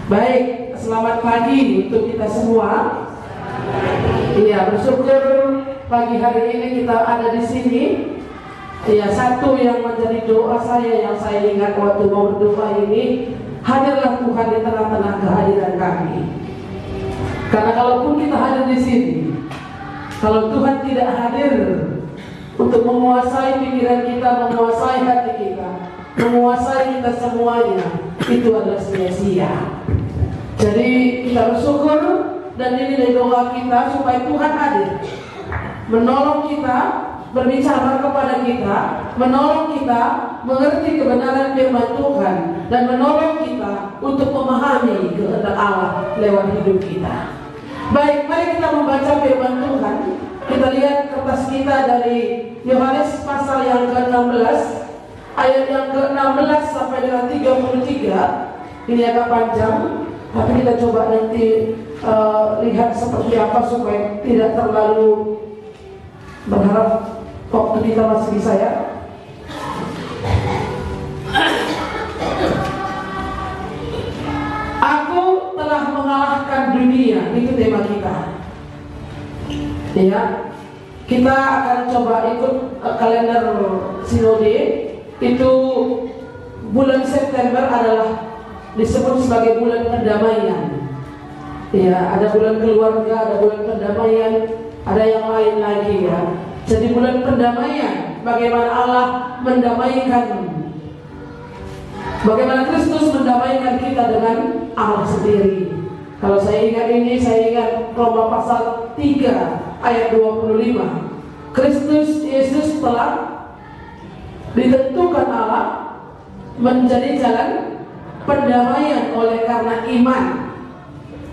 Baik, selamat pagi untuk kita semua. Iya, bersyukur pagi hari ini kita ada di sini. Iya, satu yang menjadi doa saya yang saya ingat waktu mau berdoa ini, hadirlah Tuhan di tengah-tengah kehadiran kami. Karena kalaupun kita hadir di sini, kalau Tuhan tidak hadir untuk menguasai pikiran kita, menguasai hati kita, menguasai kita semuanya, itu adalah sia-sia. Jadi kita bersyukur, dan ini dari doa kita supaya Tuhan hadir, menolong kita, berbicara kepada kita, menolong kita mengerti kebenaran firman Tuhan, dan menolong kita untuk memahami kehendak Allah lewat hidup kita. Baik, mari kita membaca firman Tuhan. Kita lihat kertas kita dari Yohanes pasal yang ke-16, ayat yang ke-16 sampai dengan 33. Ini agak panjang, tapi kita coba nanti lihat seperti apa supaya tidak terlalu berharap waktu kita masih bisa ya. Aku telah mengalahkan dunia, itu tema kita. Ya, kita akan coba ikut kalender sinode. Itu bulan September adalah disebut sebagai bulan pendamaian. Ya, ada bulan keluarga, ada bulan pendamaian, ada yang lain lagi ya. Jadi bulan pendamaian, bagaimana Allah mendamaikan, bagaimana Kristus mendamaikan kita dengan Allah sendiri. Kalau saya ingat ini, saya ingat Roma pasal 3 ayat 25. Kristus Yesus telah ditentukan Allah menjadi jalan pendamaian oleh karena iman.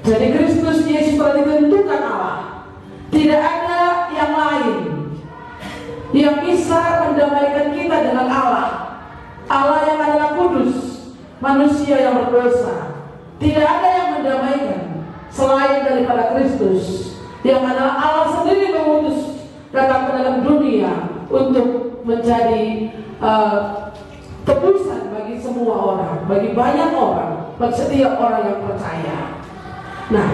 Jadi Kristus Yesus telah ditentukan Allah. Tidak ada yang lain yang bisa mendamaikan kita dengan Allah. Allah yang adalah kudus, manusia yang berdosa. Tidak ada yang mendamaikan selain daripada Kristus, yang adalah Allah sendiri mengutus datang ke dalam dunia untuk menjadi tebusan bagi semua orang, bagi banyak orang, bagi setiap orang yang percaya. Nah,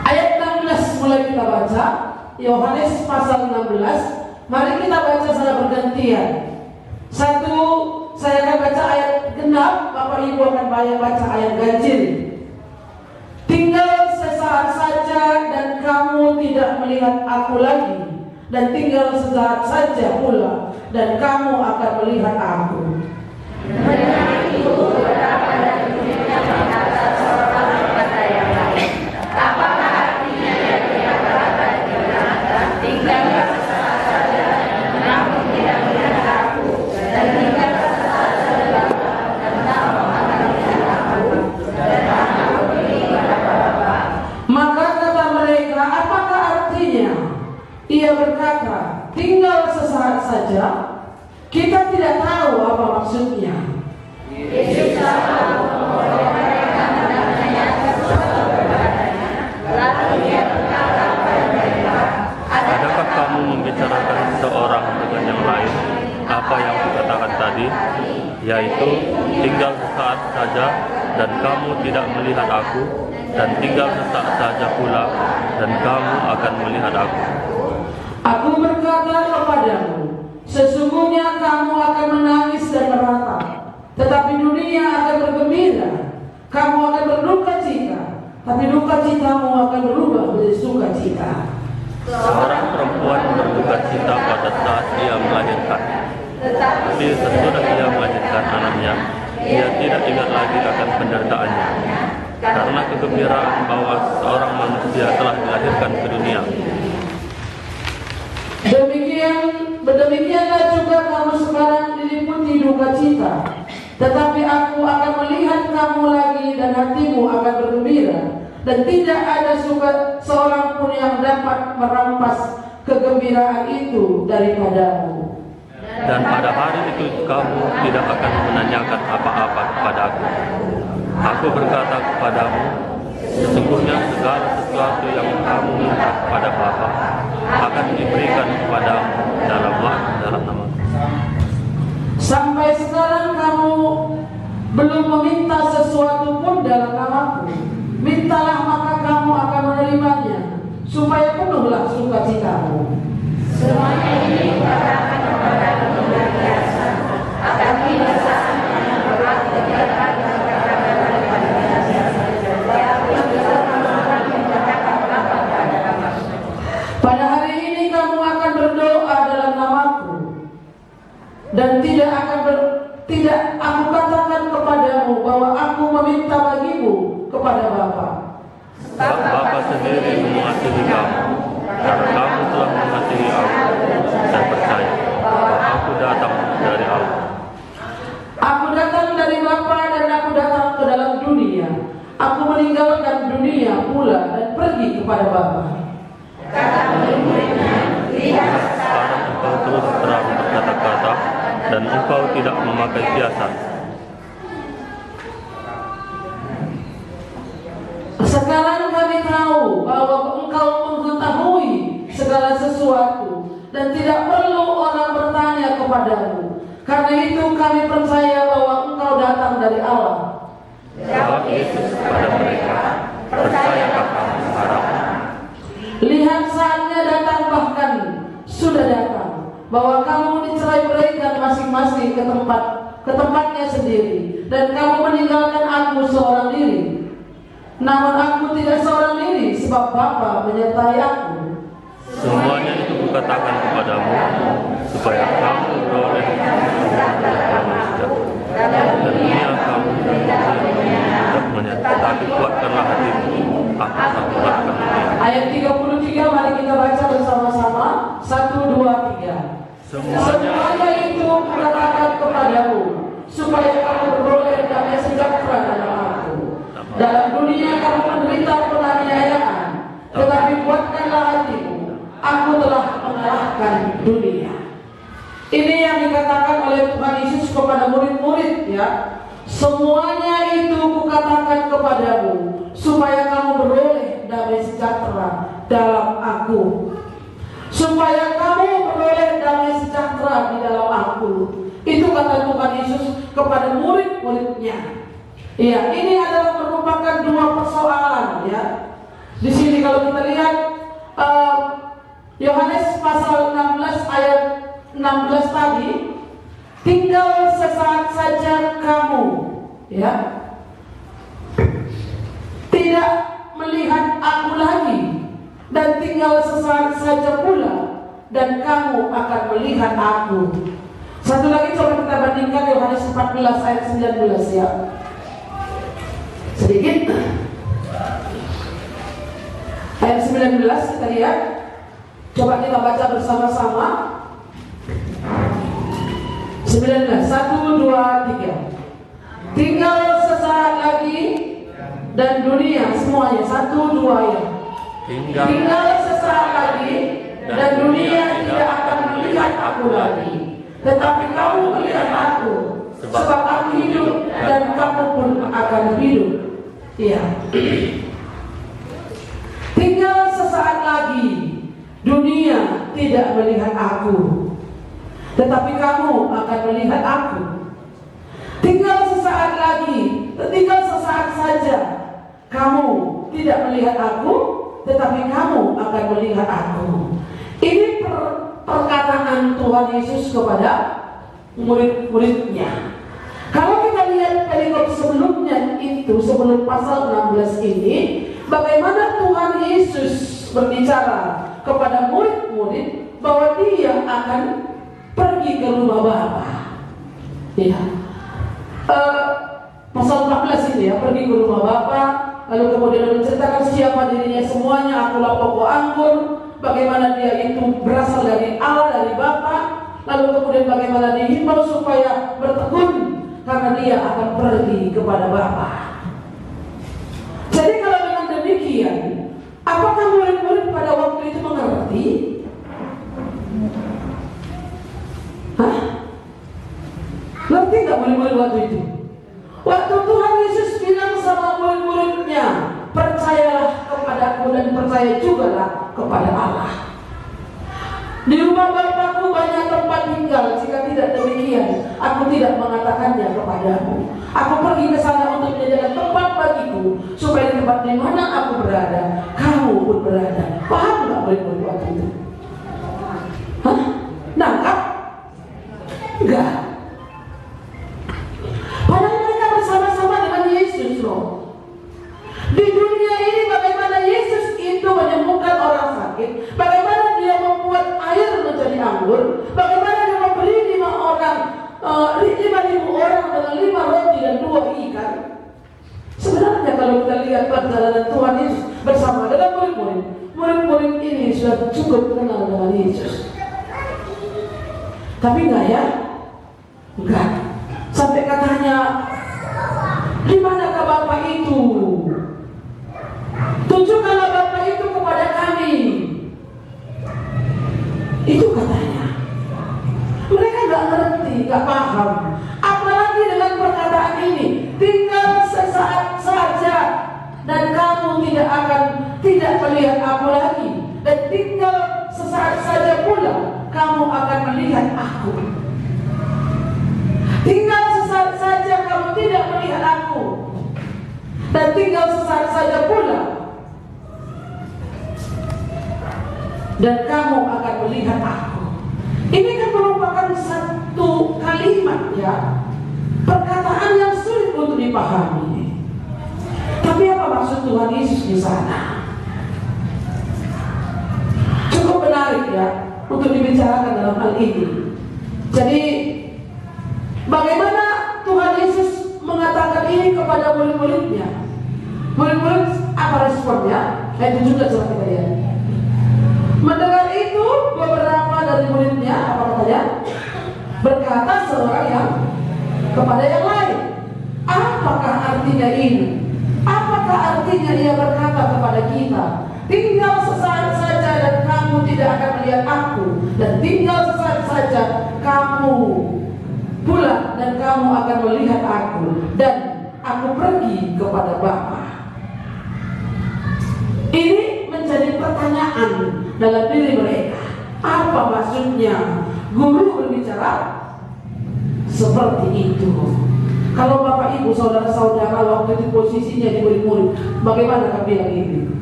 ayat 16 mulai kita baca, Yohanes pasal 16. Mari kita baca secara bergantian. Satu, saya akan baca ayat genap, Bapak Ibu akan baca ayat ganjil. Tinggal sesaat saja dan kamu tidak melihat aku lagi, dan tinggal sesaat saja pula dan kamu akan melihat aku. Mendengar itu, beberapa dari muridnya berkata seorang kepada yang lain, apakah artinya yang dia katakan tinggal sesaat saja dan kamu tidak melihat aku, dan tinggal sesaat saja dan kamu akan melihat aku, dan aku pergi kepada Bapa. Maka kata mereka, apakah artinya? Ia berkata, tinggal sesaat saja. Kita tidak tahu apa maksudnya. Yesus tahu bahwa mereka menanya sesuatu kepadanya. Lalu dia berkata kepada mereka, adakah kamu membicarakan seorang dengan yang lain apa yang kukatakan tadi, yaitu tinggal sesaat saja dan kamu tidak melihat aku, dan tinggal sesaat saja pula dan kamu akan melihat aku. Aku berkata kepadamu, sesungguhnya kamu akan menangis dan meratap, tetapi dunia akan bergembira. Kamu akan berduka cita, tapi duka citamu akan berubah menjadi sukacita. Seorang perempuan berduka cita pada saat ia melahirkan, tapi sesudah ia melahirkan anaknya, ia tidak ingat lagi akan penderitaannya, karena kegembiraan bahwa seorang manusia telah dilahirkan ke dunia. Demikianlah juga kamu sekarang diliputi duka cita, tetapi aku akan melihat kamu lagi dan hatimu akan bergembira, dan tidak ada seorang pun yang dapat merampas kegembiraan itu daripadamu. Dan pada hari itu kamu tidak akan menanyakan apa-apa kepadaku. Aku berkata kepadamu, sesungguhnya segala sesuatu yang kamu minta kepada Bapa akan diberikan kepadamu dalam nama. Sampai sekarang kamu belum meminta sesuatu pun aku meminta bagimu kepada Bapa. Sebab Bapa sendiri mengasihi kamu, karena kamu telah mengasihi aku dan percaya bahwa aku datang dari Allah. Aku datang dari Bapa dan aku datang ke dalam dunia. Aku meninggalkan dunia pula dan pergi kepada Bapa. Sekarang engkau terus terang berkata-kata dan engkau tidak memakai kiasan. Sekarang kami tahu bahwa engkau mengetahui segala sesuatu dan tidak perlu orang bertanya kepadamu. Karena itu kami percaya bahwa engkau datang dari Allah. Jawab Yesus kepada mereka, percayakah kamu sekarang? Lihat saatnya datang, bahkan sudah datang, bahwa kamu dicerai-beraikan masing-masing ke tempatnya sendiri, dan kamu meninggalkan aku seorang diri. Namun aku tidak seorang diri, sebab Bapa menyertai aku. Semuanya itu kukatakan kepadamu, supaya kamu beroleh dan dunia kamu tidak menyertai, tapi kuatkanlah hatimu, aku akan mengalahkan dunia. Ayat 33, mari kita baca bersama-sama. 1, 2, 3. Semuanya itu kukatakan kepadamu, supaya kamu beroleh damai sejahtera dalam aku. Dalam dunia kamu menderita penganiayaan, tetapi kuatkanlah hatimu, aku telah mengalahkan dunia. Ini yang dikatakan oleh Tuhan Yesus kepada murid-murid, ya. Semuanya itu kukatakan kepadamu, supaya kamu beroleh damai sejahtera dalam aku. Supaya kamu beroleh damai sejahtera di dalam aku. Itu kata Tuhan Yesus kepada murid-muridnya. Iya, ini adalah merupakan dua persoalan, ya. Di sini kalau kita lihat Yohanes pasal 16 ayat 16 tadi, tinggal sesaat saja kamu, ya, tidak melihat aku lagi, dan tinggal sesaat saja pula dan kamu akan melihat aku. Satu lagi coba kita bandingkan Yohanes 14 ayat 19, ya. Sedikit ayat 19 kita lihat. Coba kita baca bersama-sama. 19, 1, 2, 3. Tinggal sesaat lagi dan dunia semuanya, 1, 2, ya. Tinggal sesaat lagi dan dunia tidak akan melihat aku lagi, tetapi kamu melihat aku, sebab aku hidup dan kamu pun akan hidup. Iya. Tinggal sesaat lagi, dunia tidak melihat aku, tetapi kamu akan melihat aku. Tinggal sesaat lagi, tinggal sesaat saja, kamu tidak melihat aku, tetapi kamu akan melihat aku. Ini perkataan Tuhan Yesus kepada murid-muridnya. Kalau kita lihat perikop sebelumnya itu, sebelum pasal 16 ini, bagaimana Tuhan Yesus berbicara kepada murid-murid bahwa dia akan pergi ke rumah Bapa. Ya. Pasal 14 ini, ya, pergi ke rumah Bapa, lalu kemudian menceritakan siapa dirinya semuanya, akulah pokok anggur, bagaimana dia itu berasal dari Allah, dari Bapa, lalu kemudian bagaimana dihimbau supaya bertekun karena dia akan pergi kepada Bapa. Jadi kalau dengan demikian, apakah murid-murid pada waktu itu mengerti? Hah? Ngerti nggak murid-murid waktu itu? Waktu Tuhan Yesus bilang sama murid-muridnya, percayalah kepadaku dan percaya jugalah kepada Allah. Di rumah Bapakku banyak tempat tinggal, jika tidak demikian, aku tidak mengatakannya kepadamu. Aku pergi ke sana untuk menyediakan tempat bagiku, supaya di tempat di mana aku berada, kamu pun berada. Paham nggak murid-murid waktu itu? Hah? Nangkap? Enggak. Padahal mereka bersama-sama dengan Yesus, loh. Di dunia ini bagaimana Yesus itu menyembuhkan orang sakit, bagaimana dia membuat air menjadi anggur, bagaimana dia memberi 5.000 orang dengan 5 roti dan 2 ikan. kalau kita lihat perjalanan Tuhan Yesus bersama dengan murid-murid, murid-murid ini sudah cukup kenal dengan Yesus. Tapi enggak ya? Enggak. Sampai katanya, di manakah Bapa itu? Tunjukkanlah Bapa itu kepada kami. Itu katanya. Mereka nggak ngerti, nggak paham. Apalagi dengan perkataan ini, tinggal sesaat saja dan kamu tidak melihat aku lagi, dan tinggal sesaat saja pula kamu akan melihat aku. Tinggal sesaat saja kamu tidak melihat aku, dan tinggal sesaat saja pula dan kamu akan melihat aku. Ini kan merupakan satu kalimat ya, perkataan yang sulit untuk dipahami. Tapi apa maksud Tuhan Yesus di sana? Cukup menarik ya untuk dibicarakan dalam hal ini. Jadi bagaimana Tuhan Yesus mengatakan ini kepada murid-muridnya? Murid-murid apa responnya? Itu juga coba kita lihat. Mendengar itu, beberapa dari muridnya apa katanya? Berkata seorang yang kepada yang lain, apakah artinya ini? Apakah artinya ia berkata kepada kita, tinggal sesaat saja dan kamu tidak akan melihat aku, dan tinggal sesaat saja kamu pula dan kamu akan melihat aku, dan aku pergi kepada Bapa. Ini menjadi pertanyaan dalam diri mereka. Apa maksudnya guru berbicara seperti itu? Kalau Bapak Ibu saudara-saudara waktu itu posisinya di murid-murid, bagaimana kami bilang ini?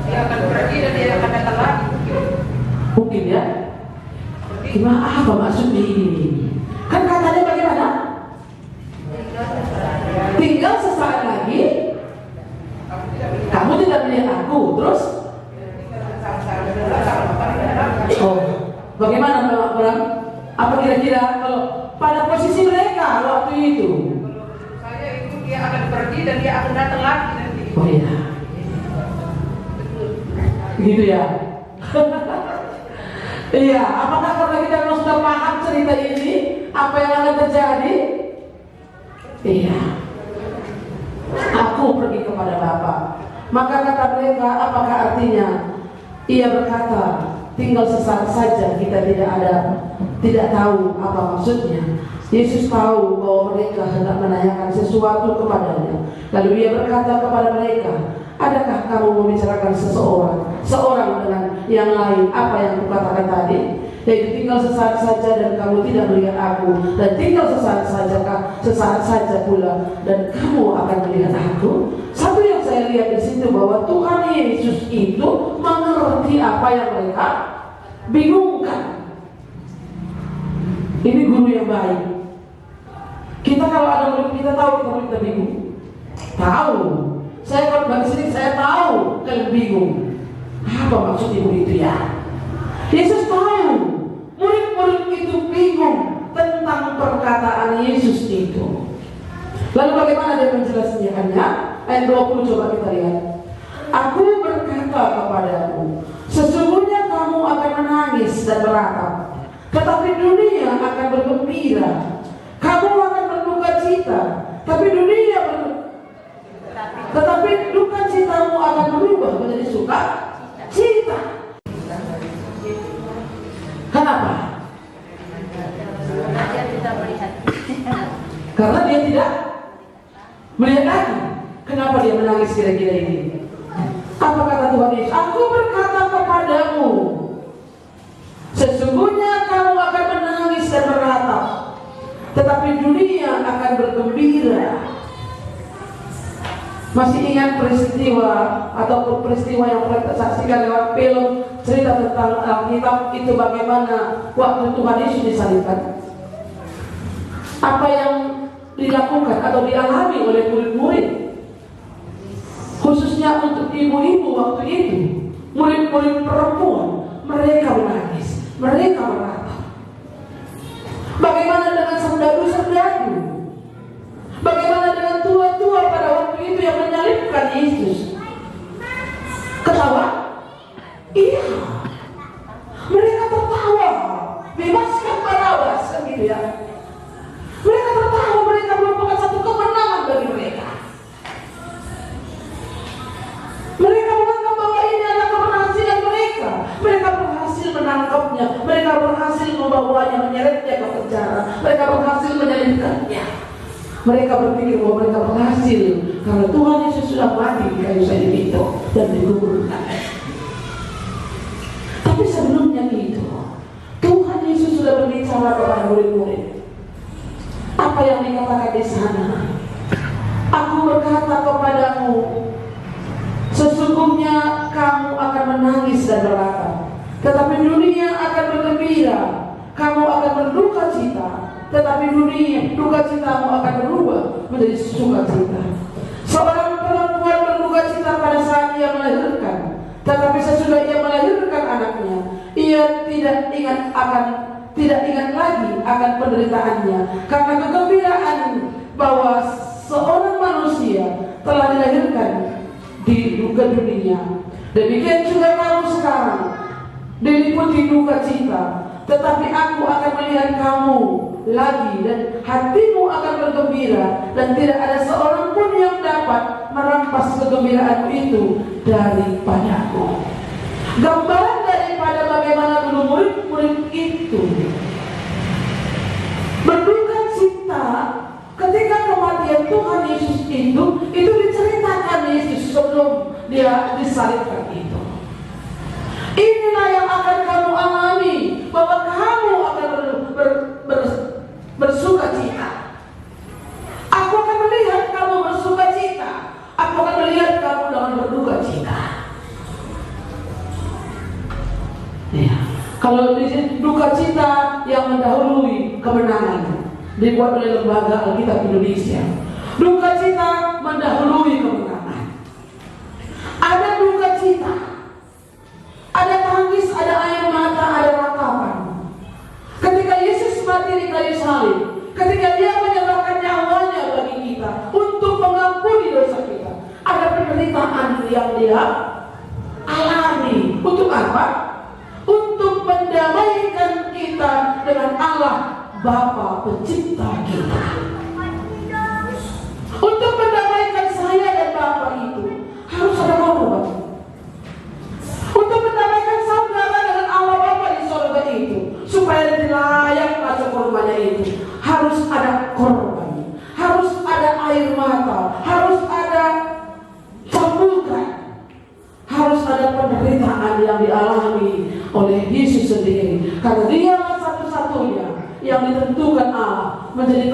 Dia akan pergi dan dia akan datang lagi. Mungkin ya. Gimana apa maksudnya ini? Kan katanya bagaimana? Tinggal sesaat lagi kamu tidak melihat aku. Terus bagaimana orang? Apa kira-kira kalau pada posisi mereka waktu itu? Saya itu dia akan pergi dan dia akan datang lagi nanti. Oh iya, gitu ya. Iya, apakah karena kita memang sudah paham cerita ini, apa yang akan terjadi? Iya, aku pergi kepada Bapa. Maka kata mereka, apakah artinya? Ia berkata, tinggal sesaat saja kita tidak tahu apa maksudnya. Yesus tahu bahwa mereka hendak menanyakan sesuatu kepadanya. Lalu ia berkata kepada mereka, adakah kamu membicarakan seorang dengan yang lain apa yang kukatakan tadi? Yaitu tinggal sesaat saja dan kamu tidak melihat aku, dan tinggal sesaat saja pula dan kamu akan melihat aku. Satu yang saya lihat di situ bahwa Tuhan Yesus itu mengerti apa yang mereka bingungkan. Ini guru yang baik. Kita kalau ada murid kita tahu kita bingung. Tahu. Saya kalau dari sini saya tahu kalian bingung. Apa maksud ibu itu ya? Yesus tahu murid-murid itu bingung tentang perkataan Yesus itu. Lalu bagaimana dia menjelaskannya? Ayat 20 coba kita lihat. Aku berkata kepadamu, sesungguhnya kamu akan menangis dan meratap, tetapi dunia akan bergembira. Kamu akan berduka cita, tetapi duka citamu akan berubah menjadi suka cita. Kenapa? Dia tidak melihat. Karena dia tidak melihat lagi. Kenapa dia menangis kira-kira ini? Apa kata Tuhan Yesus? Aku berkata kepadamu, sesungguhnya kamu akan menangis dan meratap, tetapi dunia akan bergembira. Masih ingat peristiwa ataupun peristiwa yang pernah kita saksikan lewat film cerita tentang Alkitab itu, bagaimana waktu Tuhan Yesus disalibkan? Apa yang dilakukan atau dialami oleh murid-murid, khususnya untuk ibu-ibu waktu itu, murid-murid perempuan, mereka menangis, mereka meratap. Bagaimana serdadu-serdadu. Bagaimana dengan tua-tua pada waktu itu yang menyalibkan Yesus? Ketawa? Iya. Mereka tertawa. Bebaskan Barabas, kan gitu ya. Mereka tertawa, mereka merupakan satu kemenangan bagi mereka. Mereka menganggap bahwa ini adalah keberhasilan mereka. Mereka berhasil menangkapnya. Mereka berhasil membawanya, menyeretnya ke penjara. Mereka berhasil menyalibkannya. Mereka berpikir bahwa mereka berhasil karena Tuhan Yesus sudah mati di kayu salib itu dan dikuburkan. Tapi sebelumnya itu, Tuhan Yesus sudah berbicara kepada murid-murid. Apa yang dikatakan di sana? Aku berkata kepadamu, sesungguhnya kamu akan menangis dan berkata, tetapi dunia akan bergembira. Kamu akan berduka cita, tetapi dunia, duka citamu akan berubah menjadi sukacita. Seorang perempuan berduka cita pada saat ia melahirkan, tetapi sesudah ia melahirkan anaknya, ia tidak ingat lagi akan penderitaannya, karena kegembiraan bahwa seorang manusia telah dilahirkan di dunia. Demikian juga kamu sekarang diliputi duka cita, tetapi aku akan melihat kamu lagi dan hatimu akan bergembira, dan tidak ada seorang pun yang dapat merampas kegembiraanmu itu daripadaku. Gambaran daripada bagaimana dulu murid-murid itu berduka cita ketika kematian Tuhan Yesus itu diceritakan Yesus sebelum dia disalibkan itu. Inilah yang akan kamu alami, bahwa kamu akan bersuka cita. Aku akan melihat kamu bersuka cita. Aku akan melihat kamu dengan berduka cita. Ya. Kalau di duka cita yang mendahului kemenangan dibuat oleh Lembaga Alkitab Indonesia. Duka cita mendahului kemenangan. Ada duka cita, ada tangis, ada air mata, ada ratapan. Ketika Yesus mati di kayu salib, ketika dia menyerahkan nyawanya bagi kita untuk mengampuni dosa kita, ada penderitaan yang dia alami. Untuk apa? Untuk mendamaikan kita dengan Allah Bapa pencipta kita. Untuk mendamaikan saya dan Bapa itu harus ada korban. Untuk mendamaikan saudara dengan Allah Bapa di surga itu, supaya layak masuk korbannya itu, harus ada korban, harus ada air mata, harus ada cambukan, harus ada penderitaan yang dialami oleh Yesus sendiri. Karena Dialah satu-satunya yang ditentukan Allah menjadi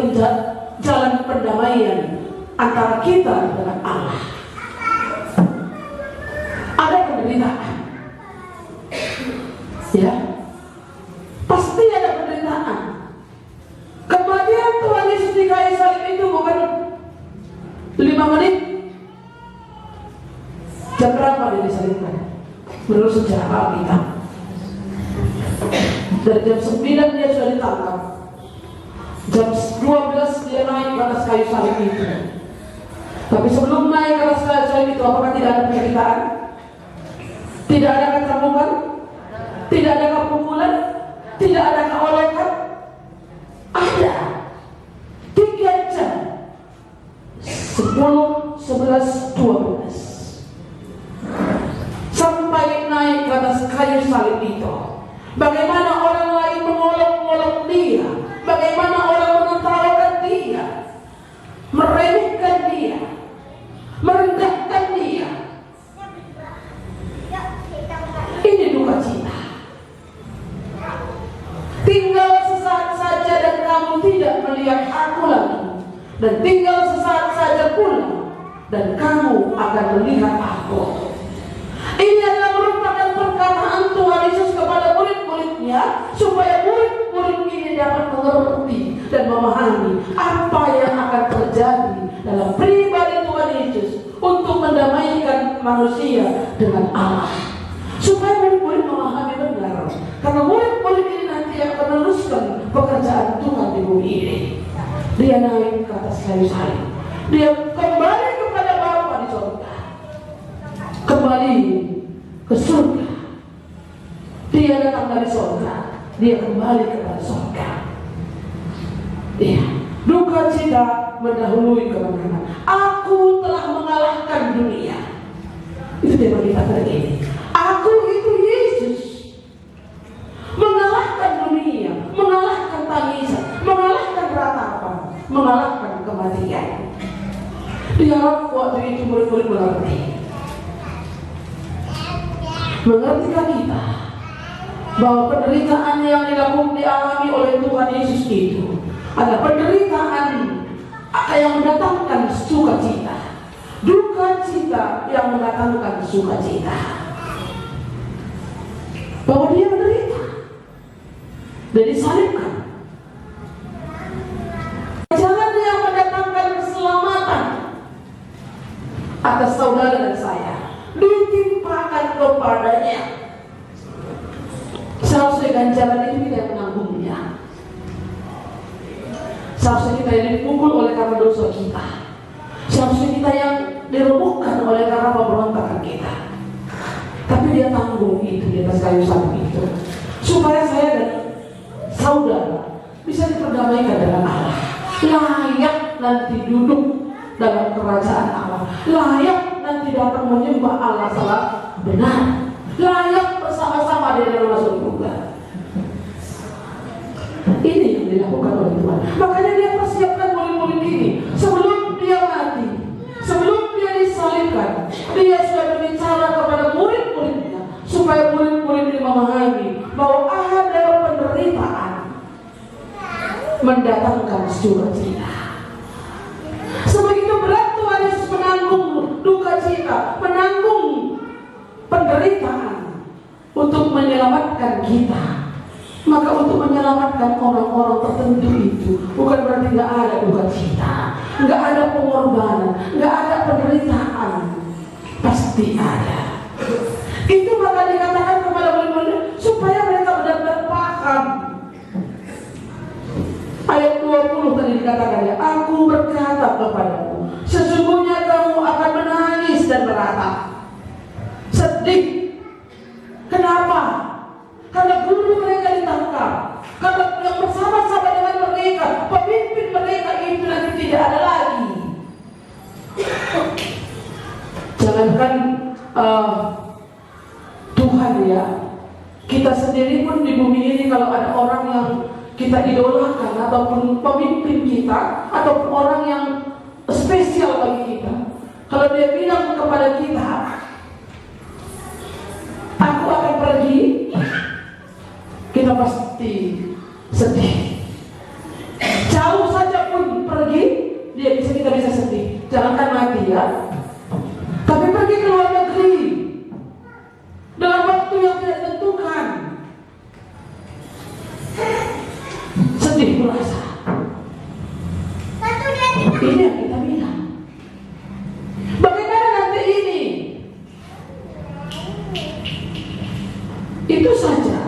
jalan pendamaian antara kita dengan Allah. Ada penderitaan, ya, pasti ada penderitaan. Kematian Tuhan Yesus di kayu salib itu bukan 5 menit. Jam berapa dia disalibkan? Menurut sejarah kita, dari jam 9 dia sudah ditangkap. Jam 12 dia naik ke atas kayu salib itu. Tapi sebelum naik ke atas kayu salib itu, apakah tidak ada penderitaan? Tidak ada kecambukan? Tidak ada kepukulan? Tidak ada keolekan? Ada. 3 jam. 10, 11, 12. Sampai naik ke atas kayu salib itu. Bagaimana orang lain mengolok-olok dia, bagaimana orang menertawakan dia, meremehkan dia, merendahkan dia. Ini duka cita. Tinggal sesaat saja dan kamu tidak melihat aku lagi, dan tinggal sesaat saja pula dan kamu akan melihat aku. Ini adalah merupakan perkataan Tuhan Yesus kepada murid-muridnya, supaya murid-murid ini dapat mengerti dan memahami apa yang akan terjadi dalam pribadi Tuhan Yesus untuk mendamaikan manusia dengan Allah. Supaya murid-murid memahami benar, karena murid-murid ini nanti akan meneruskan pekerjaan Tuhan di bumi ini. Dia naik ke atas kayu salib. Dia kembali kepada Bapa di surga. Kembali ke surga. Dia datang dari surga. Dia kembali kepada surga. Iya. Duka cita mendahului kemenangan. Aku telah mengalahkan dunia. Itu tema kita hari ini. Aku itu Yesus. Mengalahkan dunia, mengalahkan tangisan, mengalahkan ratapan, mengalahkan kematian. Diharap waktu itu murid-murid mengerti. Mengertikah kita bahwa penderitaan yang dialami oleh Tuhan Yesus itu adalah penderitaan yang mendatangkan sukacita, duka cita yang mendatangkan sukacita. Bahwa dia menderita dan disalibkan. Jalan yang mendatangkan keselamatan atas saudara dan saya ditimpakan kepadanya. Seharusnya ganjaran itu kita yang menanggungnya. Seharusnya kita yang dipukul oleh karena dosa kita. Seharusnya kita yang dirobohkan oleh karena pemberontakan kita. Tapi dia tanggung itu di atas kayu salib itu, supaya saya dan saudara bisa diperdamaikan dengan Allah. Layak nanti duduk dalam kerajaan Allah. Layak nanti datang menyembah Allah salah benar. Layak bersama-sama di dalam masuk surga. Ini yang dilakukan oleh Tuhan. Makanya dia persiapkan murid-murid ini sebelum dia mati, sebelum dia disalibkan. Dia sudah berbicara kepada murid-muridnya supaya murid-murid ini memahami bahwa ada penderitaan mendatangkan sukacita. Sebegitu berat Tuhan Yesus menanggung duka cita, menanggung penderitaan untuk menyelamatkan kita. Maka untuk menyelamatkan orang-orang tertentu itu bukan berarti nggak ada duka cita, nggak ada pengorbanan, nggak ada penderitaan. Pasti ada. Itu maka dikatakan kepada murid-murid supaya mereka benar-benar paham. Ayat 20 tadi dikatakan ya, aku berkata kepadamu, sesungguhnya kamu akan menangis dan meratap, sedih. Kenapa? Karena guru mereka ditangkap, karena yang bersama-sama dengan mereka, pemimpin mereka itu nanti tidak ada lagi. Jangankan Tuhan ya, kita sendiri pun di bumi ini kalau ada orang yang kita idolakan ataupun pemimpin kita ataupun orang yang spesial bagi kita, kalau dia bilang kepada kita, aku akan pergi, kita pasti sedih. Jauh saja pun pergi, kita bisa sedih. Jangankan mati ya, tapi pergi ke luar negeri dalam waktu yang tidak tentukan, sedih merasa. Ini yang kita bilang. Bagaimana nanti ini? Itu saja.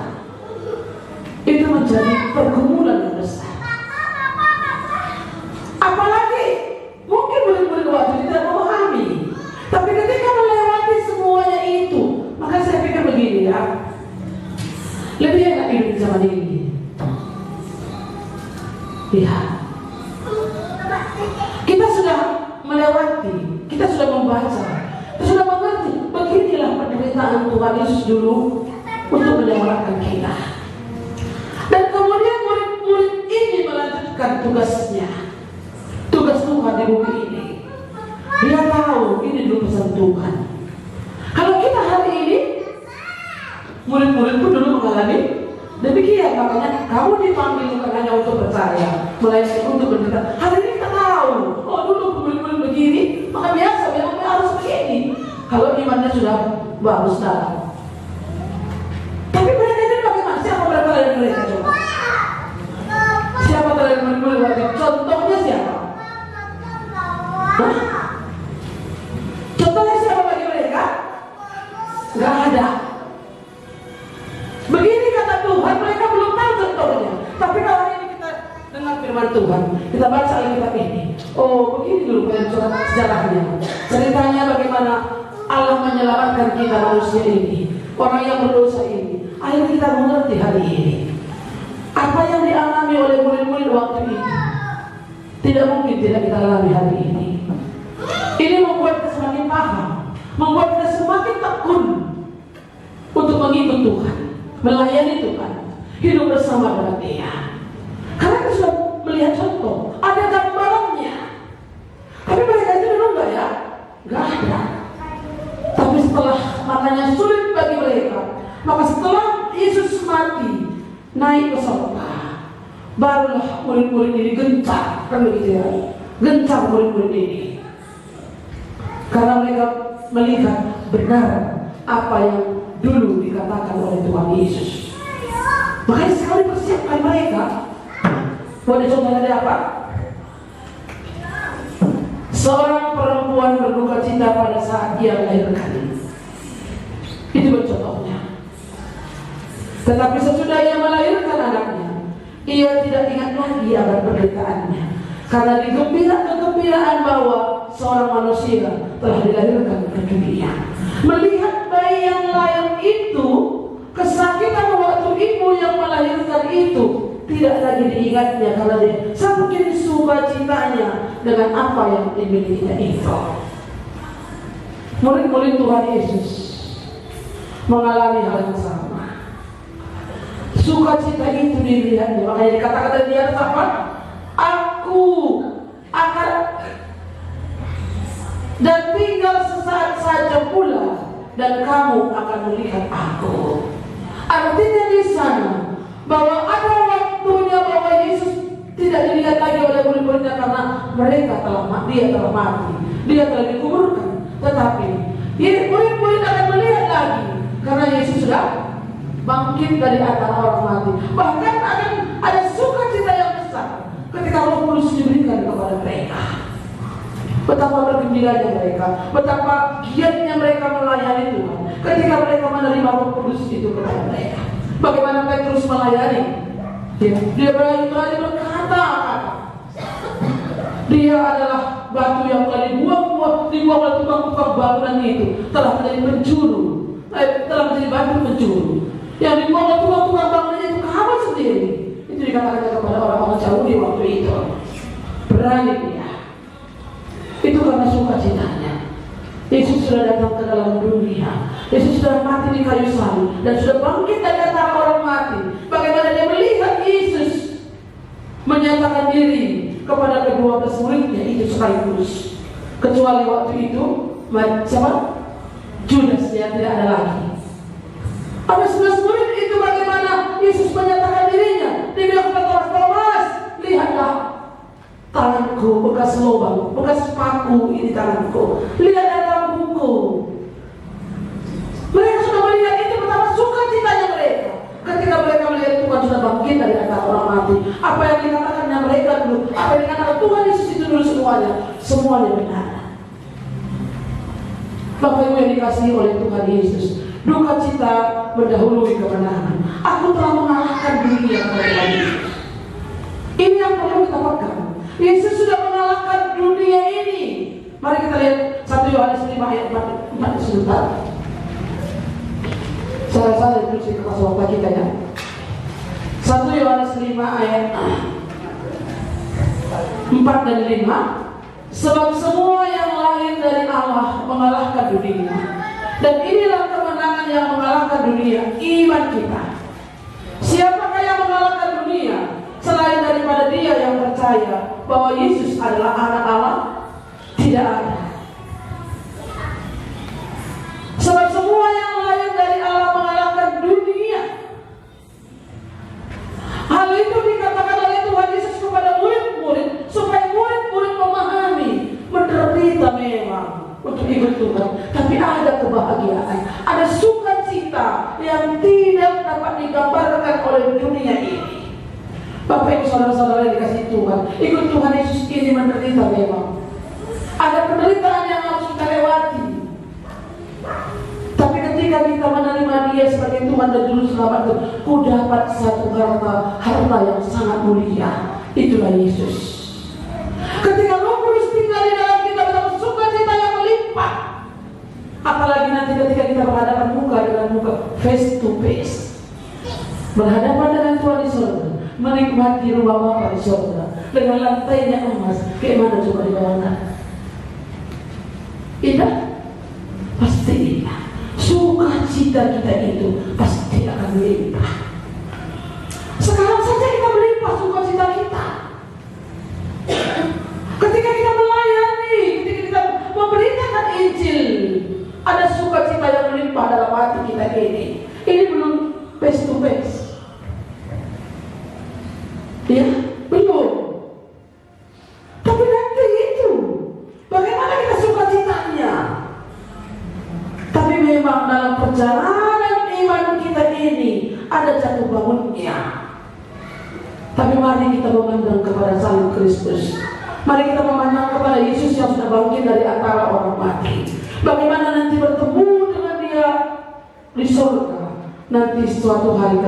Itu menjadi pergumulan yang besar. Apalagi mungkin murid-murid waktu tidak memahami. Tapi ketika melewati semuanya itu, maka saya pikir begini ya, lebih enak hidup di zaman ini. Lihat, kita sudah melewati, kita sudah membaca, kita sudah mengerti. Beginilah penderitaan Tuhan Yesus dulu untuk menyelamatkan kita. Dan kemudian murid-murid ini melanjutkan tugasnya, tugas Tuhan di bumi ini. Dia tahu ini dulu pesan Tuhan. Kalau kita hari ini, murid-murid pun dulu mengalami demikian. Makanya kamu dipanggil bukan hanya untuk percaya, melainkan untuk menderita. Hari ini kita tahu, oh dulu murid-murid begini, maka biasa memang harus begini. Kalau imannya sudah bagus dalam. Tapi mereka ini bagaimana? Siapa mereka dari mereka coba? Siapa dari murid-murid? Contohnya siapa? Hah? Contohnya siapa bagi mereka? Gak ada. Begini kata Tuhan, mereka belum tahu contohnya. Tapi kalau ini kita dengar firman firman Tuhan. Kita baca Alkitab ini. Oh, begini dulu sejarahnya. Ceritanya bagaimana Allah menyelamatkan kita manusia ini, orang yang berdosa ini. Akhirnya kita mengerti hari ini apa yang dialami oleh murid-murid waktu itu. Tidak mungkin tidak kita alami hari ini. Ini membuat kita semakin paham, membuat kita semakin tekun untuk mengikut Tuhan, melayani Tuhan, hidup bersama dengan Dia. Karena kita sudah melihat contoh, ada gambarannya. Tapi mereka itu dulu enggak ya? Enggak ada. Tapi setelah makanya sulit bagi mereka, maka setelah Yesus mati, naik ke surga, barulah murid-murid ini gencar, kan begitu ya? Gencar murid-murid ini. Karena mereka melihat benar apa yang dulu dikatakan oleh Tuhan Yesus. Makanya sekali persiapkan mereka. Boleh contohnya ada apa? Seorang perempuan berduka cita pada saat dia melahirkan. Itu contohnya. Tetapi sesudah ia melahirkan anaknya, ia tidak ingat lagi akan penderitaannya, karena kegembiraan bahwa seorang manusia telah dilahirkan ke dunia. Melihat bayi yang lahir itu, kesakitan waktu ibu yang melahirkan itu tidak lagi diingatnya, karena dia semakin sukacitanya dengan apa yang dimilikinya itu. Murid-murid Tuhan Yesus mengalami hal yang sama. Sukacita itu dilihatnya, makanya dikatakan dari dia apa? Aku akan dan tinggal sesaat saja pula, dan kamu akan melihat aku. Artinya di sana bahwa ada waktunya bahwa Yesus tidak dilihat lagi oleh murid-muridnya karena mereka dia telah mati, dia telah dikuburkan. Tetapi murid-murid akan melihat lagi karena Yesus sudah bangkit dari antara orang mati. Bahkan akan ada sukacita yang besar ketika Roh Kudus diberikan kepada mereka. Betapa bergembiranya mereka, betapa giatnya mereka melayani Tuhan ketika mereka menerima Roh Kudus itu kepada mereka. Bagaimana Petrus melayani? Dia berani berkata, dia adalah batu yang telah dibuang oleh tukang-tukang bangunan itu, telah menjadi penjuru, telah menjadi batu penjuru. Yang dibuang oleh tukang-tukang bangunan itu kamu sendiri. Itu dikatakan kepada orang-orang Yahudi waktu itu. Berani dia. Itu karena sukacitanya. Yesus sudah datang ke dalam dunia. Yesus sudah mati di kayu salib dan sudah bangkit dari antara orang mati. Bagaimana dia melihat Yesus menyatakan diri kepada kedua muridnya itu sekaligus. Kecuali waktu itu siapa? Judas yang tidak ada lagi. Ada 11 murid itu bagaimana Yesus menyatakan dirinya. Dia bilang kepada Thomas, lihatlah tanganku, bekas lubang, bekas paku ini tanganku. Lihat dalam buku. Mereka sudah melihat itu betapa sukacitanya mereka ketika mereka melihat Tuhan sudah bangkit dari antara orang mati. Apa yang dikatakannya mereka dulu, apa yang dikatakan Tuhan Yesus itu dulu semuanya benar. Bapak Ibu yang dikasihi oleh Tuhan Yesus, duka cita mendahului kemenangan. Aku telah mengalahkan dunia kepada Yesus. Ini yang perlu kita pegang. Yesus sudah mengalahkan dunia ini. Mari kita lihat 1 Yohanes 5 ayat 4 sebentar. Saya rasa itu sih kelas waktu kita ya. 1 Yohanes 5 ayat 4 dan 5. Sebab semua yang lahir dari Allah mengalahkan dunia. Dan inilah kemenangan yang mengalahkan dunia, iman kita. Siapakah yang mengalahkan dunia selain daripada dia yang percaya bahwa Yesus adalah anak Allah? Tidak ada. Sebab semua yang lahir dari Allah mengalahkan dunia. Hal itu dikatakan oleh Tuhan Yesus kepada murid-murid supaya murid-murid memahami, menderita memang untuk ikut Tuhan, tapi ada kebahagiaan, ada sukacita yang tidak dapat digambarkan oleh dunia ini. Bapak Ibu saudara-saudara yang dikasihi Tuhan, ikut Tuhan Yesus ini menderita memang. Ada penderitaan yang harus kita lewati. Tapi ketika kita menerima Dia sebagai Tuhan dan Juru Selamat, ku dapat satu harta yang sangat mulia, Itulah Yesus. Ketika Roh Kudus tinggal di dalam kita, dalam sukacita yang melimpah. Apalagi nanti ketika kita berhadapan muka dengan muka, face to face, berhadapan dengan Tuhan di surga, menikmati rumah Bapa di surga dengan lantainya emas. Kayak mana coba dibayangkan? Indah? Pasti indah. Sukacita kita itu pasti akan melimpah. Sekarang saja kita melimpah sukacita kita. Ketika kita melayani, ketika kita memberitakan Injil, ada sukacita yang melimpah dalam hati kita ini. Ini belum face to face. Ya, belum. Tapi nanti itu, bagaimana kita sukacitanya? Tapi memang dalam perjalanan iman kita ini ada jatuh bangunnya. Tapi mari kita memandang kepada Salib Kristus. Mari kita memandang kepada Yesus yang sudah bangkit dari antara orang mati. Bagaimana nanti bertemu dengan Dia di surga. Nanti suatu hari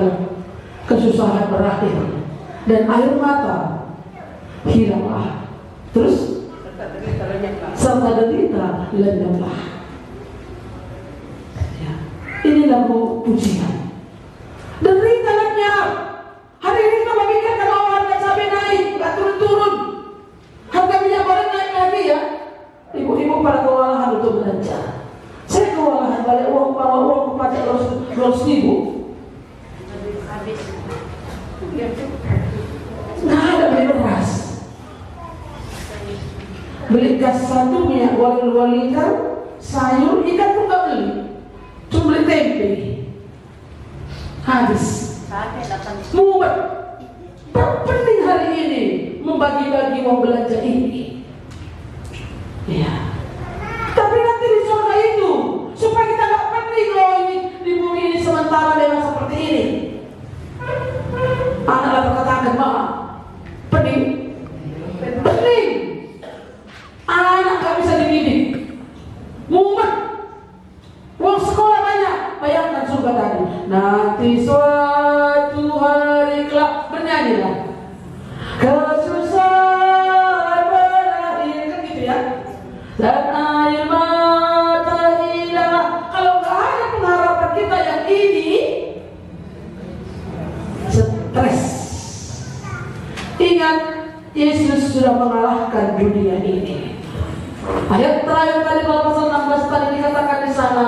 kesusahan berakhir dan air mata hilanglah. Terus serta derita lenyaplah. Ya. Ini lagu pujian. Derita lenyap. Hari ini kita memikirkan harga cabai naik, nggak turun-turun. Harga minyak goreng naik lagi ya. Ibu-ibu pada kewalahan untuk belanja. Saya kewalahan balik uang, bawa uang ke pajak 200.000. Habis. Nggak ada beli beras. Beli gas 1, minyak goreng 2 liter, sayur, ikan pun nggak beli. Cuma beli tempe. Habis. Mumet. Penting hari ini membagi-bagi uang belanja ini. Ya. Tapi nanti di surga itu, supaya kita nggak penting loh ini di bumi ini sementara memang seperti ini. Anak berkatakan, Mama, penting, penting. Anak nggak bisa dididik, mumet. Uang sekolah banyak. Bayangkan surga tadi. Nanti suatu hari kelak, bernyanyilah. Kesusahan berakhir, kan gitu ya. Dan air mata hilang. Kalau nggak ada pengharapan kita yang ini, stres. Ingat, Yesus sudah mengalahkan dunia ini. Ayat terakhir tadi dalam pasal 16 tadi dikatakan di sana,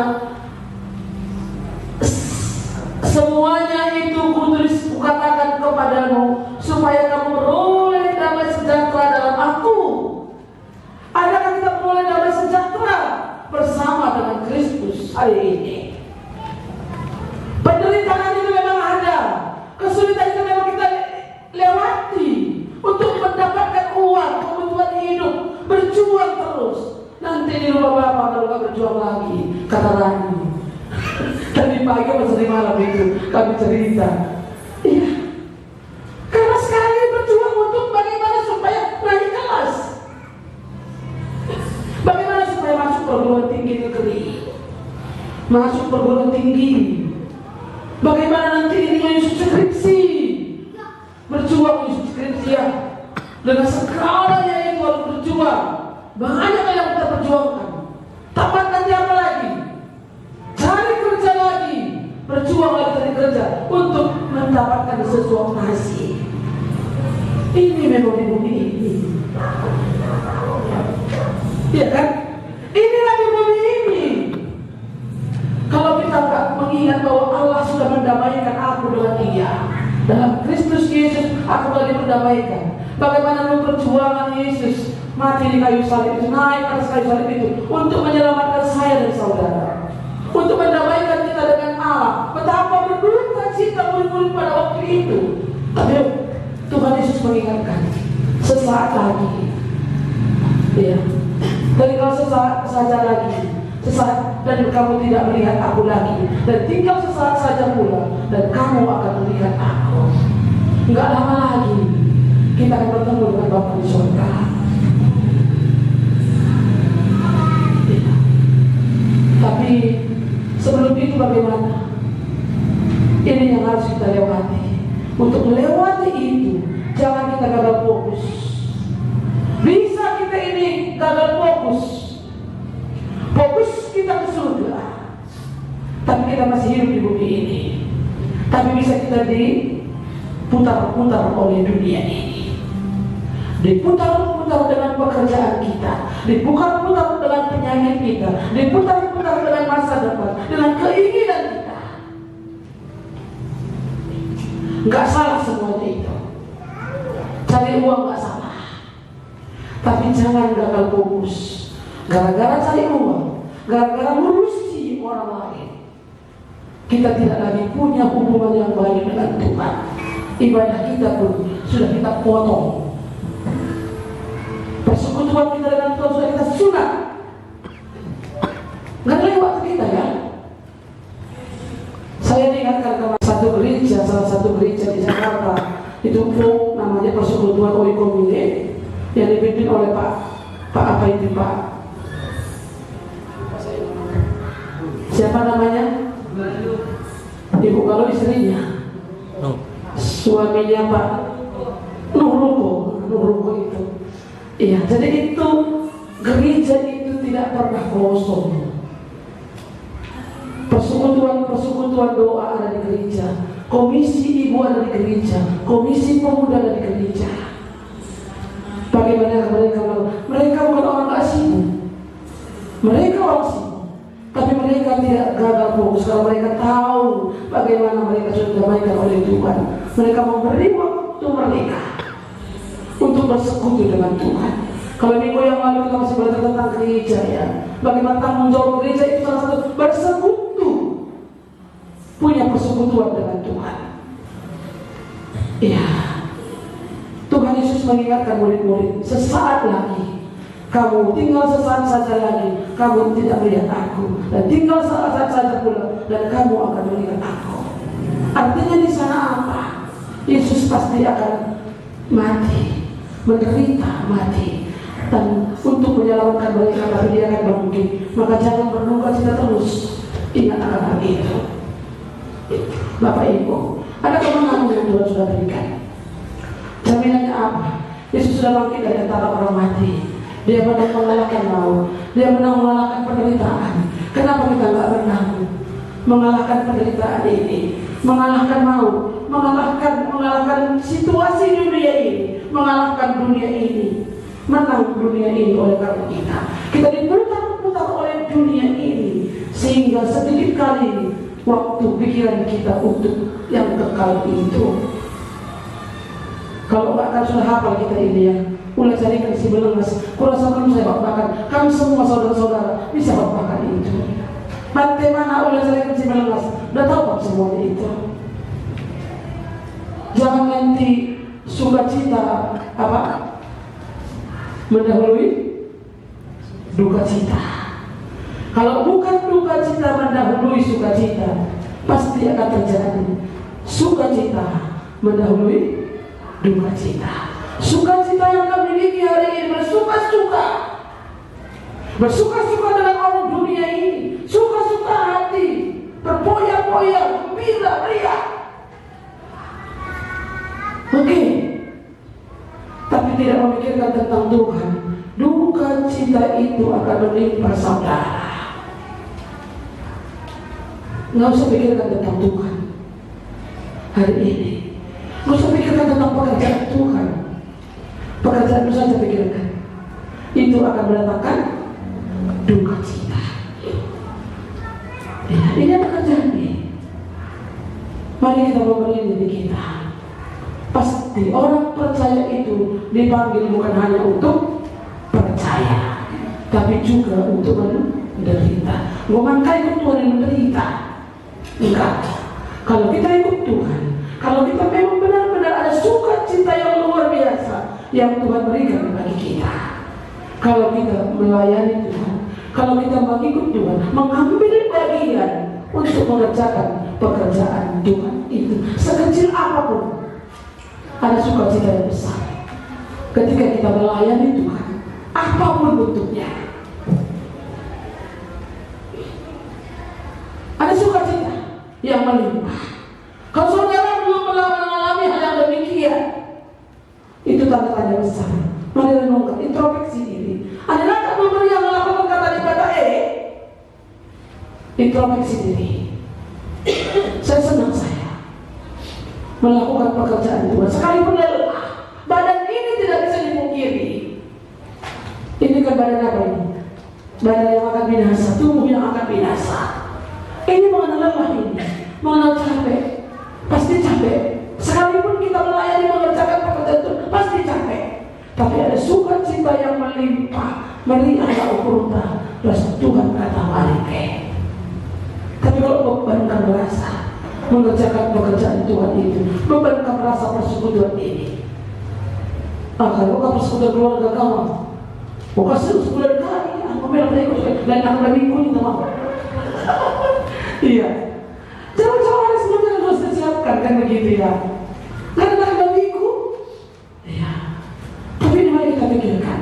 semuanya itu kukatakan kepadamu supaya kamu beroleh damai sejahtera dalam aku. Adakah kita beroleh damai sejahtera bersama dengan Kristus hari ini? Penderitaan itu memang ada, kesulitan itu memang kita lewati untuk mendapatkan uang, kebutuhan hidup, berjuang terus. Nanti di rumah Bapak kalau nggak berjuang lagi, kata Rani. Tadi pagi pas di malam itu kami cerita. Iya. Karena sekarang ini berjuang untuk bagaimana supaya naik kelas. Bagaimana supaya masuk perguruan tinggi negeri, masuk perguruan tinggi. Bagaimana nanti ini skripsi, berjuang skripsi ya. Dengan segalanya itu harus berjuang. Banyak yang kita perjuangkan. Tamat nanti apa lagi? Cari kerja lagi, berjuang lagi cari kerja untuk mendapatkan sesuatu nasi. Ini memang di bumi ini. Ya kan? Inilah di bumi ini. Kalau kita nggak mengingat bahwa Allah sudah mendamaikan aku dengan Dia, dalam Kristus Yesus aku telah diperdamaikan. Bagaimana perjuangan Yesus mati di kayu salib itu, naik atas kayu salib itu untuk menyelamatkan saya dan saudara, untuk mendamaikan kita dengan Allah. Betapa berduka cita murid-murid pada waktu itu. Tapi Tuhan Yesus mengingatkan, sesaat lagi, ya, dan kalau sesaat saja lagi, sesaat dan kamu tidak melihat aku lagi, dan tinggal sesaat saja pula, dan kamu akan melihat aku. Enggak lama lagi kita akan bertemu dengan Bapa di surga. Ya. Tapi sebelum itu bagaimana? Ini yang harus kita lewati. Untuk melewati itu, jangan kita gagal tapi bisa kita diputar-putar oleh dunia ini, diputar-putar dengan pekerjaan kita, diputar-putar dengan penyakit kita, diputar-putar dengan masa depan, dengan keinginan kita. Nggak salah semuanya itu. Cari uang nggak salah, tapi jangan gagal fokus. Gara-gara cari uang, gara-gara ngurusi orang lain, kita tidak lagi punya hubungan yang baik dengan Tuhan. Ibadah kita pun sudah kita potong. Persekutuan kita dengan Tuhan sudah kita sunat. Nggak lewat kita ya. Saya diingatkan ke satu gereja, salah satu gereja di Jakarta, itu namanya Persekutuan Oikomine, yang dipimpin oleh Pak apa itu Pak? Siapa namanya? Ibu kalau istrinya, suaminya Pak Nuruko itu. Iya, jadi itu gereja itu tidak pernah kosong. Persekutuan doa ada di gereja, komisi ibu ada di gereja, komisi pemuda ada di gereja. Bagaimana mereka bukan orang gak sibuk, mereka orang sibuk, tapi mereka tidak gagal fokus kalau mereka tahu bagaimana mereka sudah diamaikan oleh Tuhan. Mereka memberi waktu mereka untuk bersekutu dengan Tuhan. Kalau minggu yang lalu kita masih belajar tentang gereja ya, bagaimana tanggung jawab gereja itu salah satu bersekutu, punya persekutuan dengan Tuhan. Iya, Tuhan Yesus mengingatkan murid-murid, sesaat lagi kamu, tinggal sesaat saja lagi kamu tidak melihat aku, dan tinggal saat saja pula dan kamu akan melihat aku. Artinya di sana apa? Yesus pasti akan mati, menderita mati, dan untuk menyelamatkan mereka, tapi dia akan bangkit. Maka jangan berduka cita terus, ingat akan hal itu. Bapak Ibu, ada kemenangan yang Tuhan sudah berikan. Jaminannya apa? Yesus sudah bangkit dari antara orang mati. Dia menang mengalahkan maut, dia menang mengalahkan penderitaan. Kenapa kita nggak menang mengalahkan penderitaan ini, mengalahkan maut, mengalahkan situasi dunia ini, mengalahkan dunia ini, menang dunia ini oleh karena kita diputar-putar oleh dunia ini, sehingga sedikit kali waktu pikiran kita untuk yang kekal itu. Kalau bahkan sudah hafal kita ini ya, mulai carikan si belengas, kurasa belum saya bapakan, kami semua saudara-saudara bisa bapakan itu. Mati mana ulah carikan si belengas, udah tahu kok semuanya itu. Jangan nanti sukacita mendahului duka cita. Kalau bukan duka cita mendahului sukacita, pasti akan terjadi sukacita mendahului duka cita. Sukacita yang kami miliki hari ini, bersuka-suka dengan orang dunia ini, suka-suka hati, berpoya-poya, gembira, meriah. Oke, tapi tidak memikirkan tentang Tuhan. Duka cita itu akan menimpa saudara. Nggak usah pikirkan tentang Tuhan hari ini. Nggak usah pikirkan tentang pekerjaan Tuhan. Pekerjaan itu saja pikirkan. Itu akan mendatangkan duka cita. Ya, ini pekerjaan ini. Mari kita memberi diri kita. Pasti orang percaya itu dipanggil bukan hanya untuk percaya, tapi juga untuk menderita. Bukankah ikut Tuhan yang menderita? Enggak. Kalau kita ikut Tuhan, kalau kita memang benar-benar ada sukacita yang luar biasa yang Tuhan berikan bagi kita, kalau kita melayani Tuhan, kalau kita mengikut Tuhan, mengambil bagian untuk mengerjakan pekerjaan Tuhan itu, sekecil apapun, ada sukacita yang besar ketika kita melayani Tuhan, apapun bentuknya. Ada sukacita yang melimpah. Kalau saudara belum mengalami hal yang demikian, itu tanda-tanda besar. Mari renungkan, introspeksi diri. Adakah memberi yang melakukan kata ibadah introspeksi diri. Saya senang melakukan pekerjaan Tuhan. Sekalipun lelah, badan ini tidak bisa dipungkiri. Ini kan badan apa ini? Badan yang akan binasa, tubuh yang akan binasa. Ini mengenal lelah ini, mengenal capek, pasti capek. Sekalipun kita melayani mengerjakan pekerjaan itu, pasti capek. Tapi ada sukacita yang melimpah, meriah ukur rasa Tuhan kata marike. Tapi kalau beban kamu rasa mengerjakan pekerjaan Tuhan itu, beban kamu rasa persekutuan ini. Kalau kamu persekutuan keluarga kamu, bukan sebulan kali, aku bilang tadi dan aku dah minggu ini sama. Iya. Jangan-jangan hari sebelumnya harus disiapkan kan begitu ya. Karena dah minggu. Iya. Tapi ini mari kita pikirkan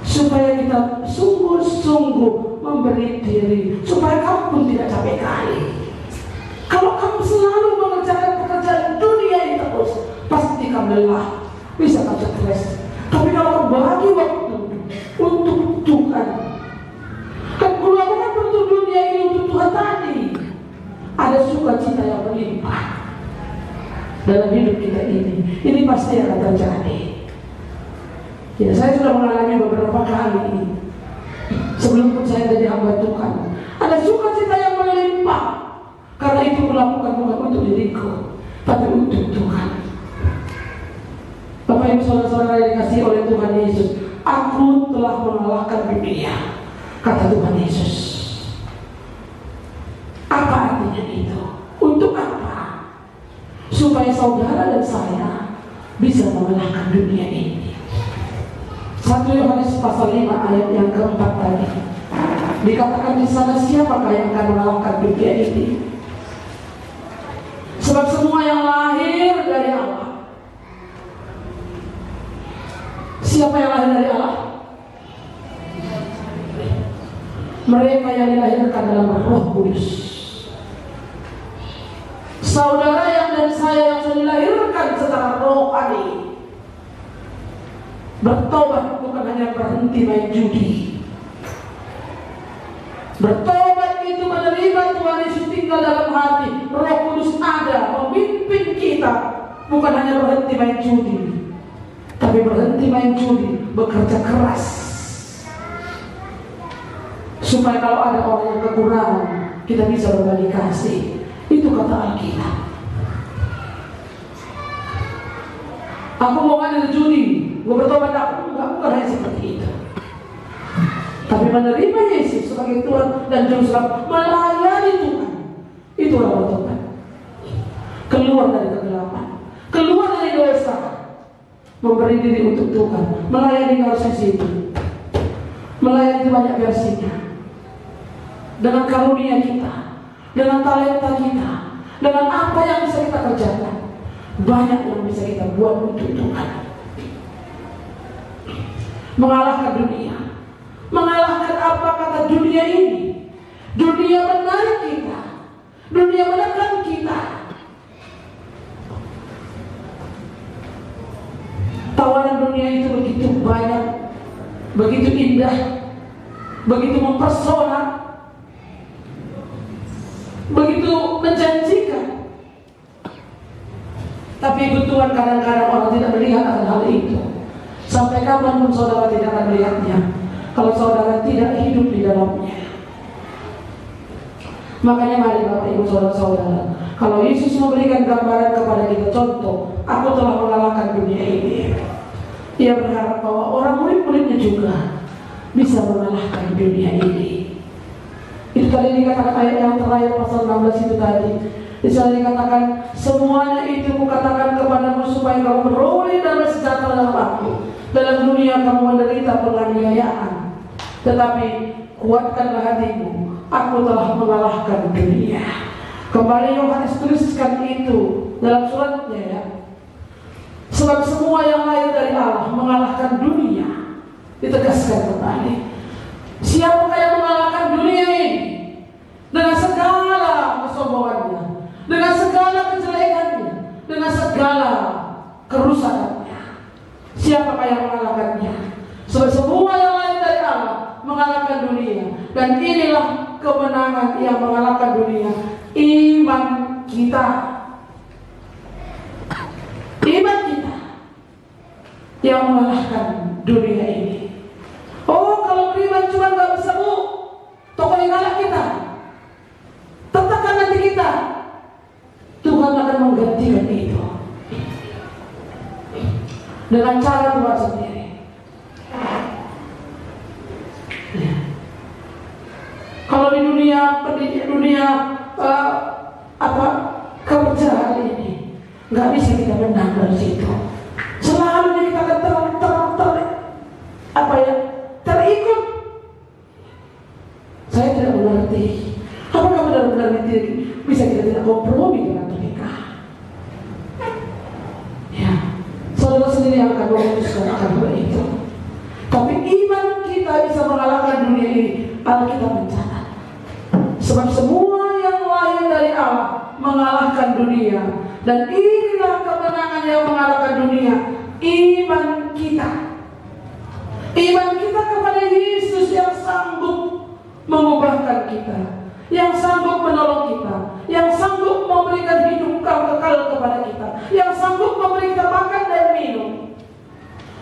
supaya kita sungguh-sungguh memberi diri, supaya kamu pun tidak capek kali. Kalau kamu selalu mengerjakan pekerjaan dunia ini terus, pasti kamu lelah, bisa kamu stres. Tapi kalau kamu bagi waktu untuk Tuhan, kan keluarkan untuk dunia ini untuk Tuhan tadi, ada sukacita yang berlimpah dalam hidup kita ini. Ini pasti akan terjadi. Ya, saya sudah mengalami beberapa kali sebelum saya jadi hamba Tuhan. Ada sukacita yang melimpah karena itu melakukan bukan untuk diriku, tapi untuk Tuhan. Bapak Ibu saudara-saudara yang dikasihi oleh Tuhan Yesus, aku telah mengalahkan dunia, kata Tuhan Yesus. Apa artinya itu? Untuk apa? Supaya saudara dan saya bisa mengalahkan dunia ini. 1 Yohanes pasal 5 ayat yang keempat tadi dikatakan di sana, siapakah yang akan mengalahkan dunia ini? Sebab semua yang lahir dari Allah. Siapa yang lahir dari Allah? Mereka yang dilahirkan dalam Roh Kudus. Saudara yang dan saya yang sudah dilahirkan secara rohani, bertobat bukan hanya berhenti main judi. Bertobat itu menerima Tuhan Yesus tinggal dalam hati, Roh Kudus ada memimpin kita, bukan hanya berhenti main judi, tapi berhenti main judi, bekerja keras supaya kalau ada orang yang kekurangan, kita bisa berbagi kasih. Itu kata Alkitab. Aku mau ngambil judi, gue bertobat, aku bukan hanya seperti itu, tapi menerima Yesus sebagai Tuhan dan Juru Selamat, melayani Tuhan. Itulah bertobat. Keluar dari kegelapan, keluar dari dosa, memberi diri untuk Tuhan, melayani organisasi itu, melayani banyak versinya, dengan karunia kita, dengan talenta kita, dengan apa yang bisa kita kerjakan. Banyak yang bisa kita buat untuk Tuhan. Mengalahkan dunia. Mengalahkan apa kata dunia ini? Dunia menarik kita, dunia menekan kita. Tawaran dunia itu begitu banyak, begitu indah, begitu mempesona, begitu menjanjikan. Tapi Ibu Tuhan, kadang-kadang orang tidak melihat akan hal itu. Sampai kapanpun saudara tidak akan melihatnya kalau saudara tidak hidup di dalamnya. Makanya mari Bapak Ibu saudara-saudara, kalau Yesus memberikan gambaran kepada kita, contoh, aku telah mengalahkan dunia ini, Ia berharap bahwa orang murid-muridnya juga bisa mengalahkan dunia ini. Itu tadi dikatakan ayat yang terakhir pasal 16 itu tadi. Di sana dikatakan, semuanya itu kukatakan kepadamu supaya kamu beroleh damai sejahtera dalam aku. Dalam dunia kamu menderita penganiayaan, tetapi kuatkanlah hatimu, aku telah mengalahkan dunia. Kembali Yohanes tuliskan itu dalam suratnya ya. Sebab semua yang lahir dari Allah mengalahkan dunia. Ditegaskan kembali. Siapakah yang mengalahkan dunia ini? Dengan segala kesombongannya, dengan segala kejelekannya, dengan segala kerusakannya. Siapakah yang mengalahkannya? Sebab semua yang lain dari Allah mengalahkan dunia. Dan inilah kemenangan yang mengalahkan dunia, iman kita. yang mengalahkan dunia ini. Oh, kalau beriman cuma gak bisa bu, tokoh yang kalah kita, tetekan nanti kita, Tuhan akan menggantikan itu dengan cara Tuhan sendiri. Ya. Kalau di dunia kepercayaan ini nggak bisa kita menang dari situ. Selalu kita akan terikut. Saya tidak mengerti. Apakah benar-benar bisa kita tidak kompromi dengan mereka? Ya, saudara sendiri yang akan memutuskan akan itu. Tapi iman kita bisa mengalahkan dunia ini. Alkitab mencatat. Sebab semua yang lain dari Allah mengalahkan dunia, dan inilah kemenangan yang mengalahkan dunia, iman kita. Iman kita kepada Yesus yang sanggup mengubahkan kita, yang sanggup menolong kita, yang sanggup memberikan hidup kekal kepada kita, yang sanggup memberi kita makan dan minum.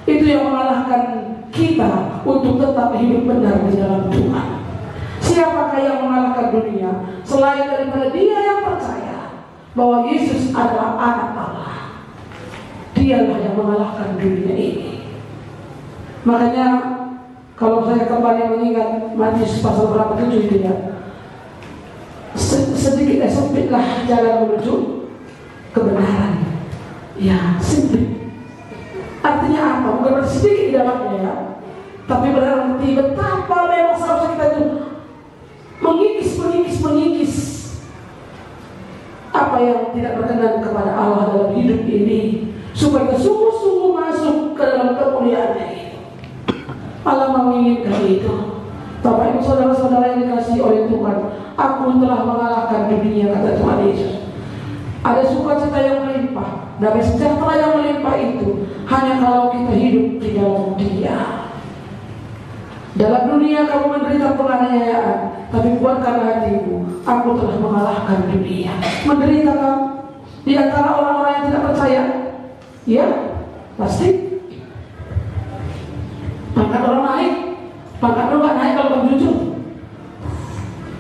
Itu yang mengalahkan kita untuk tetap hidup benar di dalam Tuhan. Siapakah yang mengalahkan dunia selain daripada dia yang percaya bahwa Yesus adalah anak Allah? Dialah yang mengalahkan dunia ini. Makanya kalau saya kembali mengingat Matius pasal berapa 7 itu ya, sedikit sempitlah jalan menuju kebenaran. Ya, sempit. Artinya apa? Bukan berarti sedikit di dalamnya ya, tapi berarti betapa memang seharusnya kita itu mengikis apa yang tidak berkenan kepada Allah dalam hidup ini, supaya kita sungguh-sungguh masuk ke dalam kemuliaan-Nya itu. Allah menginginkan itu. Bapak Ibu saudara-saudara yang dikasihi oleh Tuhan, aku telah mengalahkan dunia, kata Tuhan Yesus. Ada sukacita yang melimpah, damai sejahtera yang melimpah itu hanya kalau kita hidup di dalam Dia. Dalam dunia kamu menderita penganiayaan, tapi kuatkanlah hatimu, aku telah mengalahkan dunia. Menderita kamu di antara orang-orang yang tidak percaya? Ya, pasti. Pangkat orang naik, pangkat orang nggak naik kalau kamu jujur.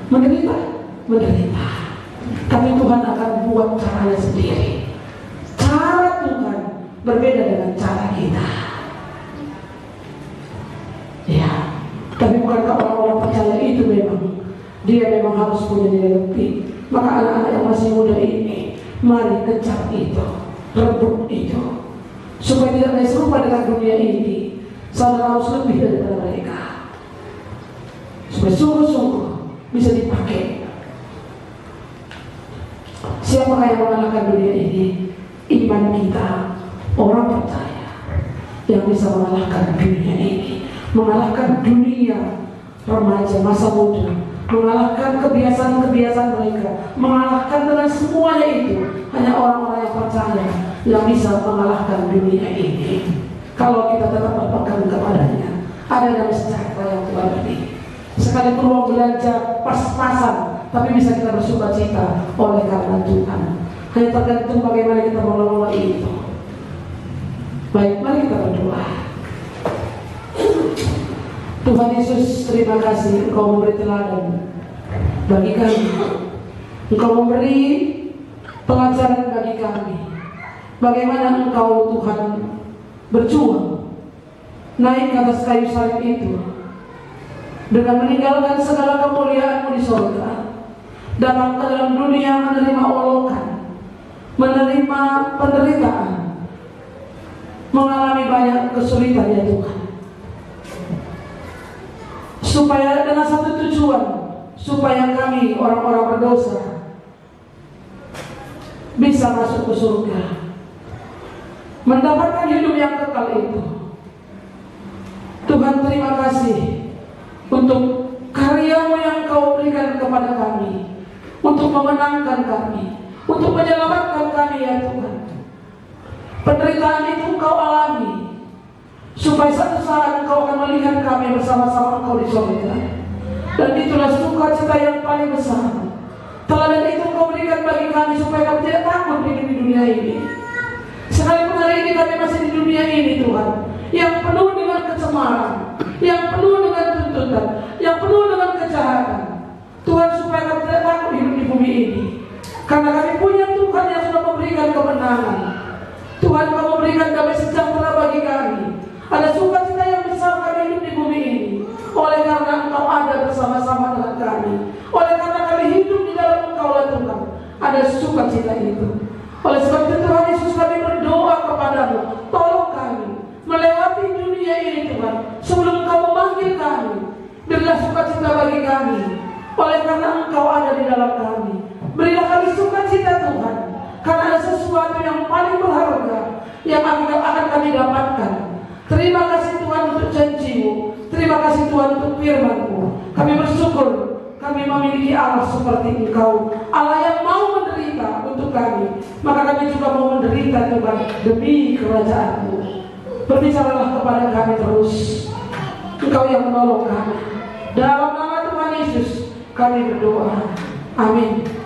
Menderita. Tapi Tuhan akan buat caranya sendiri. Cara Tuhan berbeda dengan cara kita. Ya, tapi bukankah orang-orang percaya itu dia memang harus punya nilai lebih. Maka anak-anak yang masih muda ini, mari kejar itu, rebut itu, supaya tidak hanya serupa dengan dunia ini. Saudara harus lebih daripada mereka, supaya sungguh-sungguh bisa dipakai. Siapakah yang mengalahkan dunia ini? Iman kita, orang percaya, yang bisa mengalahkan dunia ini, mengalahkan dunia remaja, masa muda, mengalahkan kebiasaan-kebiasaan mereka, mengalahkan dengan semuanya itu. Hanya orang-orang yang percaya yang bisa mengalahkan dunia ini. Kalau kita tetap berpegang kepadanya, ada damai sejahtera yang Tuhan beri. Sekalipun uang belanja pas-pasan, tapi bisa kita bersuka cita oleh karena Tuhan. Hanya tergantung bagaimana kita mengelola itu. Baik, mari kita berdoa. Tuhan Yesus, terima kasih Engkau memberi teladan bagi kami. Engkau memberi pelajaran bagi kami. Bagaimana Engkau Tuhan berjuang naik ke atas kayu salib itu dengan meninggalkan segala kemuliaan-Mu di surga, datang ke dalam dunia menerima olokan, menerima penderitaan, mengalami banyak kesulitan ya Tuhan, supaya dengan satu tujuan, supaya kami orang-orang berdosa bisa masuk ke surga, mendapatkan hidup yang kekal itu. Tuhan, terima kasih untuk karya-Mu yang Kau berikan kepada kami, untuk memenangkan kami, untuk menyelamatkan kami ya Tuhan. Penderitaan itu Kau alami, supaya satu saat Engkau akan melihat kami bersama-sama Engkau di surga. Dan itulah sukacita yang paling besar. Teladan itu Engkau berikan bagi kami supaya kami tidak takut hidup di dunia ini. Sekalipun hari ini kami masih di dunia ini Tuhan, yang penuh dengan kecemaran, yang penuh dengan tuntutan, yang penuh dengan kejahatan. Tuhan, supaya kami tidak takut hidup di bumi ini, karena kami punya Tuhan yang sudah memberikan kemenangan. Tuhan, Kau memberikan damai sejahtera bagi kami. Ada sukacita yang besar kami hidup di bumi ini, oleh karena Engkau ada bersama-sama dengan kami. Oleh karena kami hidup di dalam Engkau lah Tuhan, ada sukacita itu. Oleh sebab itu Tuhan Yesus, kami berdoa kepadamu, tolong kami melewati dunia ini Tuhan, sebelum Engkau memanggil kami. Berilah sukacita bagi kami, oleh karena Engkau ada di dalam kami. Berilah kami sukacita Tuhan, karena ada sesuatu yang paling berharga yang akan kami dapatkan. Terima kasih Tuhan untuk janji-Mu. Terima kasih Tuhan untuk firman-Mu. Kami bersyukur kami memiliki Allah seperti Engkau, Allah yang mau menderita untuk kami. Maka kami juga mau menderita Tuhan demi kerajaan-Mu. Berbicaralah kepada kami terus. Engkau yang menolong kami. Dalam nama Tuhan Yesus kami berdoa. Amin.